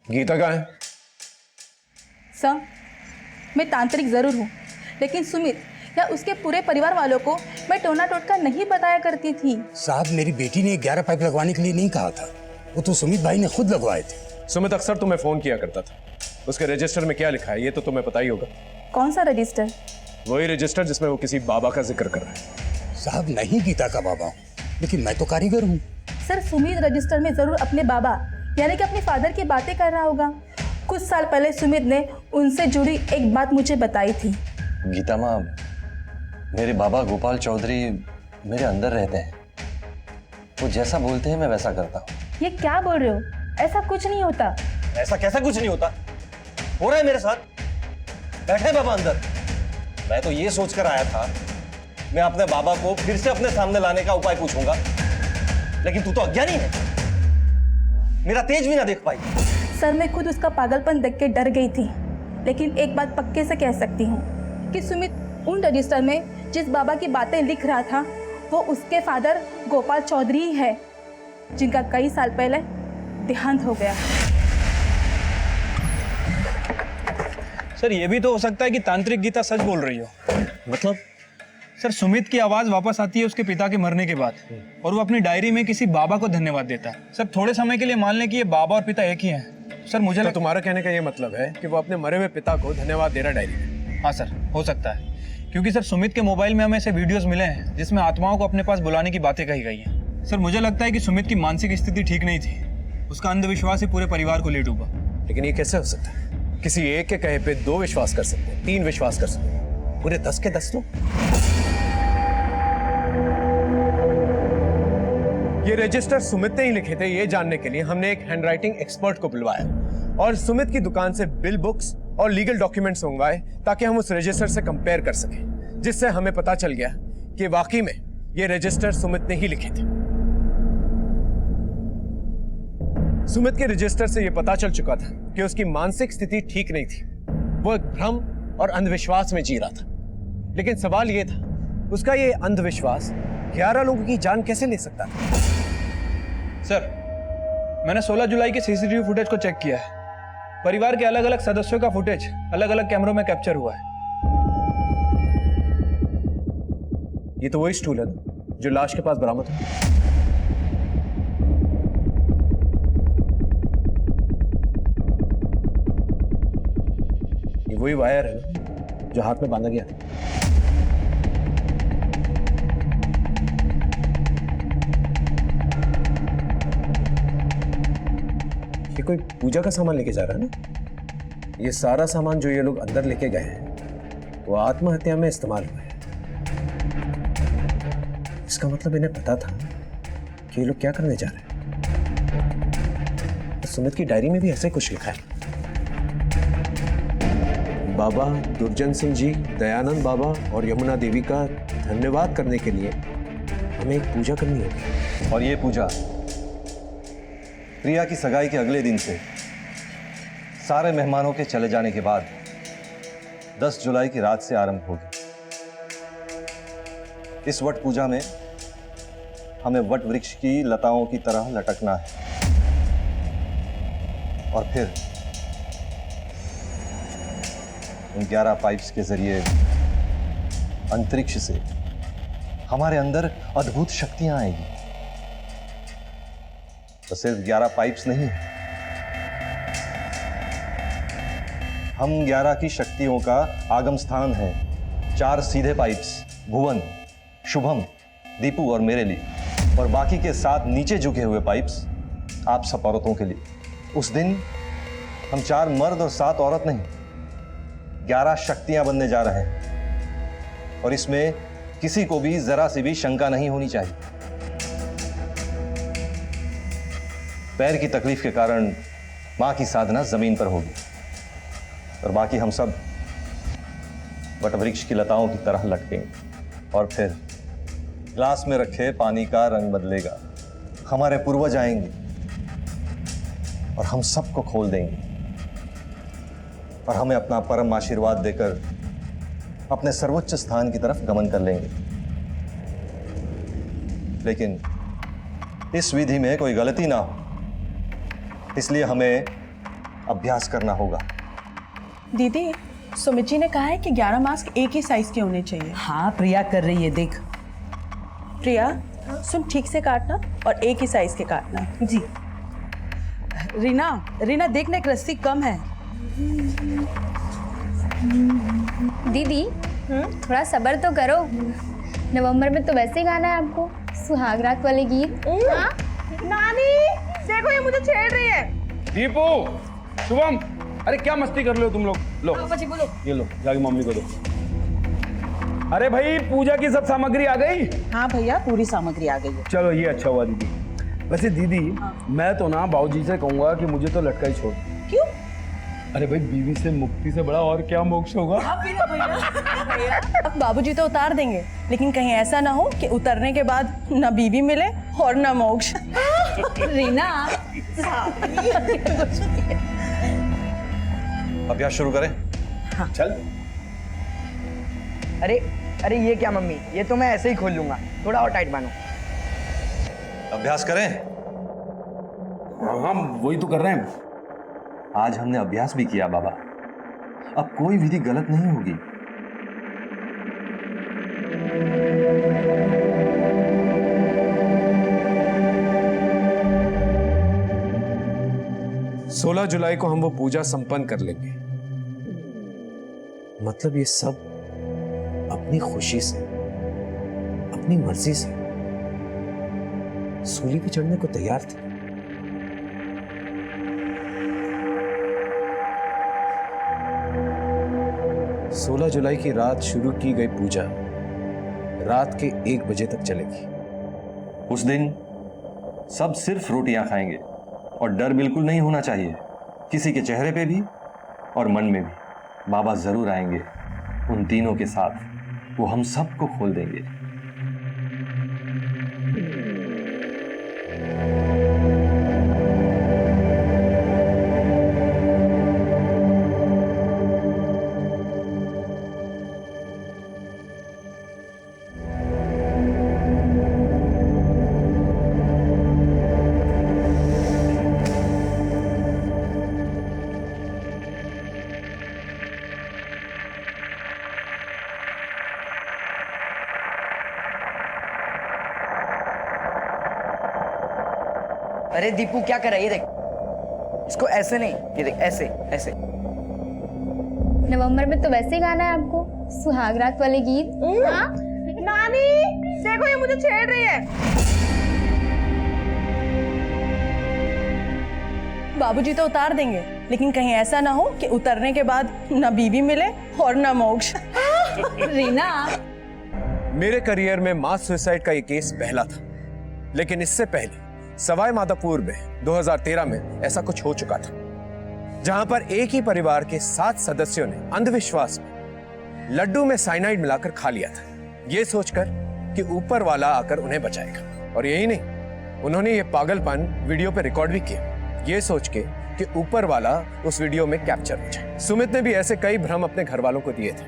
S5: गीता कहाँ है?
S20: सर, मैं तांत्रिक जरूर हूँ, लेकिन सुमित या उसके पूरे परिवार वालों को मैं टोना टोटका नहीं बताया करती थी।
S17: साहब, मेरी बेटी ने 11 पाइप लगवाने के लिए नहीं कहा था, वो तो सुमित भाई ने खुद लगवाए थे।
S5: सुमित अक्सर तुम्हें फोन किया करता था, उसके रजिस्टर में क्या लिखा है ये तो तुम्हें पता ही होगा।
S20: कौन सा रजिस्टर?
S5: वही रजिस्टर जिसमें वो किसी बाबा का जिक्र कर रहा है।
S17: साहब, नहीं गीता का बाबा हूँ, लेकिन मैं तो कारीगर हूँ।
S20: सर, सुमित रजिस्टर में जरूर अपने बाबा यानी कि अपने फादर की बातें कर रहा होगा। कुछ साल पहले सुमित ने उनसे जुड़ी एक बात मुझे बताई थी।
S14: गीता माँ, मेरे बाबा गोपाल चौधरी मेरे अंदर रहते हैं, वो जैसा बोलते हैं मैं वैसा करता हूँ।
S20: ये क्या बोल रहे हो? ऐसा कुछ नहीं होता।
S14: ऐसा कैसा कुछ नहीं होता? हो रहा है मेरे साथ, बैठे हैं बाबा अंदर। मैं तो ये सोचकर आया था मैं अपने बाबा को फिर से अपने सामने लाने का उपाय पूछूंगा, लेकिन तू तो अज्ञानी है, मेरा तेज भी ना देख पाई।
S20: सर मैं खुद उसका पागलपन देख के डर गई थी, लेकिन एक बात पक्के से कह सकती हूँ कि सुमित उन रजिस्टर में जिस बाबा की बातें लिख रहा था वो उसके फादर गोपाल चौधरी ही है, जिनका कई साल पहले देहांत हो गया।
S8: सर ये भी तो हो सकता है कि तांत्रिक गीता सच बोल रही हो।
S14: मतलब?
S8: सर सुमित की आवाज वापस आती है उसके पिता के मरने के बाद, और वो अपनी डायरी में किसी बाबा को धन्यवाद देता है। सर थोड़े समय के लिए मान लें कि ये बाबा और पिता एक ही हैं। सर मुझे
S5: तुम्हारा कहने का ये मतलब है कि वो अपने मरे हुए पिता को धन्यवाद दे रहा डायरी में?
S8: हाँ सर, हो सकता है, क्योंकि सर सुमित के मोबाइल में हमें ऐसे वीडियोस मिले हैं जिसमें आत्माओं को अपने पास बुलाने की बातें कही गई हैं। सर मुझे लगता है कि सुमित की मानसिक स्थिति ठीक नहीं थी, उसका अंधविश्वास ही पूरे परिवार को ले डूबा।
S5: लेकिन ये कैसे हो सकता है? किसी एक के कहे पे 2 विश्वास कर सकते हैं, 3 विश्वास कर सकते हैं, पूरे 10 के 10 लोग। ये रजिस्टर सुमित ने ही लिखे थे, ये जानने के लिए हमने एक हैंडराइटिंग एक्सपर्ट को बुलवाया और सुमित की दुकान से बिल बुक्स और लीगल डॉक्यूमेंट्स मंगवाए ताकि हम उस रजिस्टर से कंपेयर कर सकें, जिससे हमें पता चल गया कि वाकई में ये रजिस्टर सुमित ने ही लिखे थे। सुमित के रजिस्टर से यह पता चल चुका था कि उसकी मानसिक स्थिति ठीक नहीं थी, वो एक भ्रम और अंधविश्वास में जी रहा था। लेकिन सवाल यह था, उसका ये अंधविश्वास 11 लोगों की जान कैसे ले सकता था?
S8: सर मैंने 16 जुलाई के सीसीटीवी फुटेज को चेक किया है। परिवार के अलग अलग सदस्यों का फुटेज अलग अलग कैमरों में कैप्चर हुआ है।
S5: ये तो वही स्टूल है ना जो लाश के पास बरामद हुआ। ये वही वायर है ना जो हाथ में बांधा गया था। ये कोई पूजा का सामान लेके जा रहा है ना। ये सारा सामान जो ये लोग अंदर लेके गए हैं वो आत्महत्या में इस्तेमाल हुआ है। इसका मतलब इन्हें पता था कि ये लोग क्या करने जा रहे हैं। तो सुमित की डायरी में भी ऐसे कुछ लिखा है। बाबा दुर्जन सिंह जी, दयानंद बाबा और यमुना देवी का धन्यवाद करने के लिए हमें एक पूजा करनी होगी।
S14: और ये पूजा प्रिया की सगाई के अगले दिन से सारे मेहमानों के चले जाने के बाद 10 जुलाई की रात से आरंभ होगी। इस वट पूजा में हमें वट वृक्ष की लताओं की तरह लटकना है और फिर उन 11 पाइप्स के जरिए अंतरिक्ष से हमारे अंदर अद्भुत शक्तियां आएंगी। तो सिर्फ 11 पाइप्स नहीं, हम 11 की शक्तियों का आगम स्थान है। 4 सीधे पाइप्स, भुवन, शुभम, दीपू और मेरे लिए, और बाकी के 7 नीचे झुके हुए पाइप्स आप सब औरतों के लिए। उस दिन हम 4 मर्द और 7 औरत नहीं, 11 शक्तियां बनने जा रहे हैं, और इसमें किसी को भी जरा सी भी शंका नहीं होनी चाहिए। पैर की तकलीफ के कारण मां की साधना जमीन पर होगी और बाकी हम सब वटवृक्ष की लताओं की तरह लटकेंगे और फिर ग्लास में रखे पानी का रंग बदलेगा। हमारे पूर्वज आएंगे और हम सबको खोल देंगे और हमें अपना परम आशीर्वाद देकर अपने सर्वोच्च स्थान की तरफ गमन कर लेंगे। लेकिन इस विधि में कोई गलती ना हो, इसलिए हमें अभ्यास करना होगा।
S15: दीदी, सुमित जी ने कहा है कि 11 मास्क एक ही साइज के होने चाहिए।
S10: हाँ, प्रिया कर रही है, देख।
S15: प्रिया, सुन, ठीक से काटना और एक ही साइज के काटना।
S10: जी।
S15: रीना देखने एक रस्सी कम है।
S21: दीदी थोड़ा सब्र तो करो, नवंबर में तो वैसे ही गाना है आपको सुहाग रात वाले गीत।
S19: नानी देखो ये मुझे छेड़ रही है।
S4: दीपू, शुभम, अरे क्या मस्ती कर रहे हो तुम लोग? लो
S19: बोलो।
S4: ये लो, जाके मम्मी को दो। अरे भाई, पूजा की सब सामग्री आ गई?
S10: हाँ भैया, पूरी सामग्री आ गई है।
S4: चलो ये अच्छा हुआ दीदी। वैसे दीदी, मैं तो ना बाबूजी से कहूंगा कि मुझे तो लटका ही छोड़।
S10: क्यों?
S9: अरे भाई, बीवी से मुक्ति से बड़ा और क्या मोक्ष होगा?
S15: अब बाबूजी तो उतार देंगे, लेकिन कहीं ऐसा ना हो कि उतरने के बाद ना बीवी मिले और ना मोक्ष।
S10: रीना
S14: अभ्यास शुरू करें।
S2: हाँ चल। अरे अरे ये क्या मम्मी, ये तो मैं ऐसे ही खोल लूंगा, थोड़ा और टाइट बांधो।
S14: अभ्यास करें।
S9: हाँ वही तो कर रहे हैं।
S14: आज हमने अभ्यास भी किया बाबा, अब कोई विधि गलत नहीं होगी।
S5: सोलह जुलाई को हम वो पूजा संपन्न कर लेंगे। मतलब ये सब अपनी खुशी से, अपनी मर्जी से सूली पे चढ़ने को तैयार थे। 16 जुलाई की रात शुरू की गई पूजा रात के 1 बजे तक चलेगी।
S14: उस दिन सब सिर्फ रोटियां खाएंगे और डर बिल्कुल नहीं होना चाहिए, किसी के चेहरे पे भी और मन में भी। बाबा जरूर आएंगे उन तीनों के साथ, वो हम सबको खोल देंगे।
S2: अरे दीपू क्या कर रहा है, ये देख। इसको ऐसे नहीं, ये देख ऐसे ऐसे।
S21: नवंबर में तो वैसे ही गाना है आपको, सुहागरात वाले गीत। हाँ?
S19: नानी देखो, ये मुझे छेड़ रही है।
S15: बाबूजी तो उतार देंगे, लेकिन कहीं ऐसा ना हो कि उतरने के बाद ना बीवी मिले और ना मोक्ष।
S10: रीना,
S5: मेरे करियर में मास सुसाइड का ये केस पहला था, लेकिन इससे पहले सवाई माधोपुर में 2013 में ऐसा कुछ हो चुका था, जहां पर एक ही परिवार के 7 सदस्यों ने अंधविश्वास में लड्डू में साइनाइड मिलाकर खा लिया था, ये सोचकर कि ऊपर वाला आकर उन्हें बचाएगा। और यही नहीं, उन्होंने ये पागलपन वीडियो पे रिकॉर्ड भी किया, ये सोच के कि ऊपर वाला उस वीडियो में कैप्चर हो जाए। सुमित ने भी ऐसे कई भ्रम अपने घर वालों को दिए थे,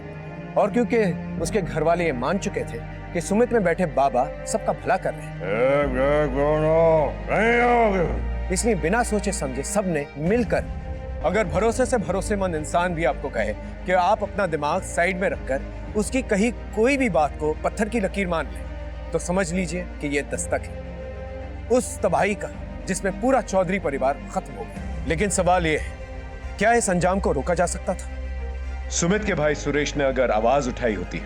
S5: और क्योंकि उसके घर वाले ये मान चुके थे कि सुमित में बैठे बाबा सबका भला कर रहे हैं, इसलिए बिना सोचे समझे सबने मिलकर, अगर भरोसे से भरोसेमंद इंसान भी आपको कहे कि आप अपना दिमाग साइड में रखकर उसकी कही कोई भी बात को पत्थर की लकीर मान लें, तो समझ लीजिए कि यह दस्तक है उस तबाही का जिसमें पूरा चौधरी परिवार खत्म हो गया। लेकिन सवाल यह है, क्या इस अंजाम को रोका जा सकता था? सुमित के भाई सुरेश ने अगर आवाज उठाई होती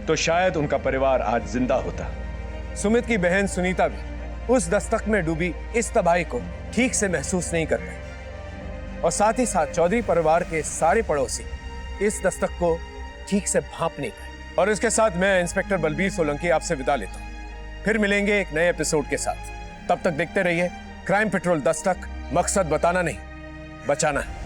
S5: तो शायद उनका परिवार आज जिंदा होता। सुमित की बहन सुनीता भी उस दस्तक में डूबी इस तबाही को ठीक से महसूस नहीं कर पाई, और साथ ही साथ चौधरी परिवार के सारे पड़ोसी इस दस्तक को ठीक से भांप नहीं पाए। और इसके साथ मैं इंस्पेक्टर बलबीर सोलंकी आपसे विदा लेता हूं। फिर मिलेंगे एक नए एपिसोड के साथ। तब तक देखते रहिए क्राइम पेट्रोल दस्तक। मकसद बताना नहीं, बचाना है।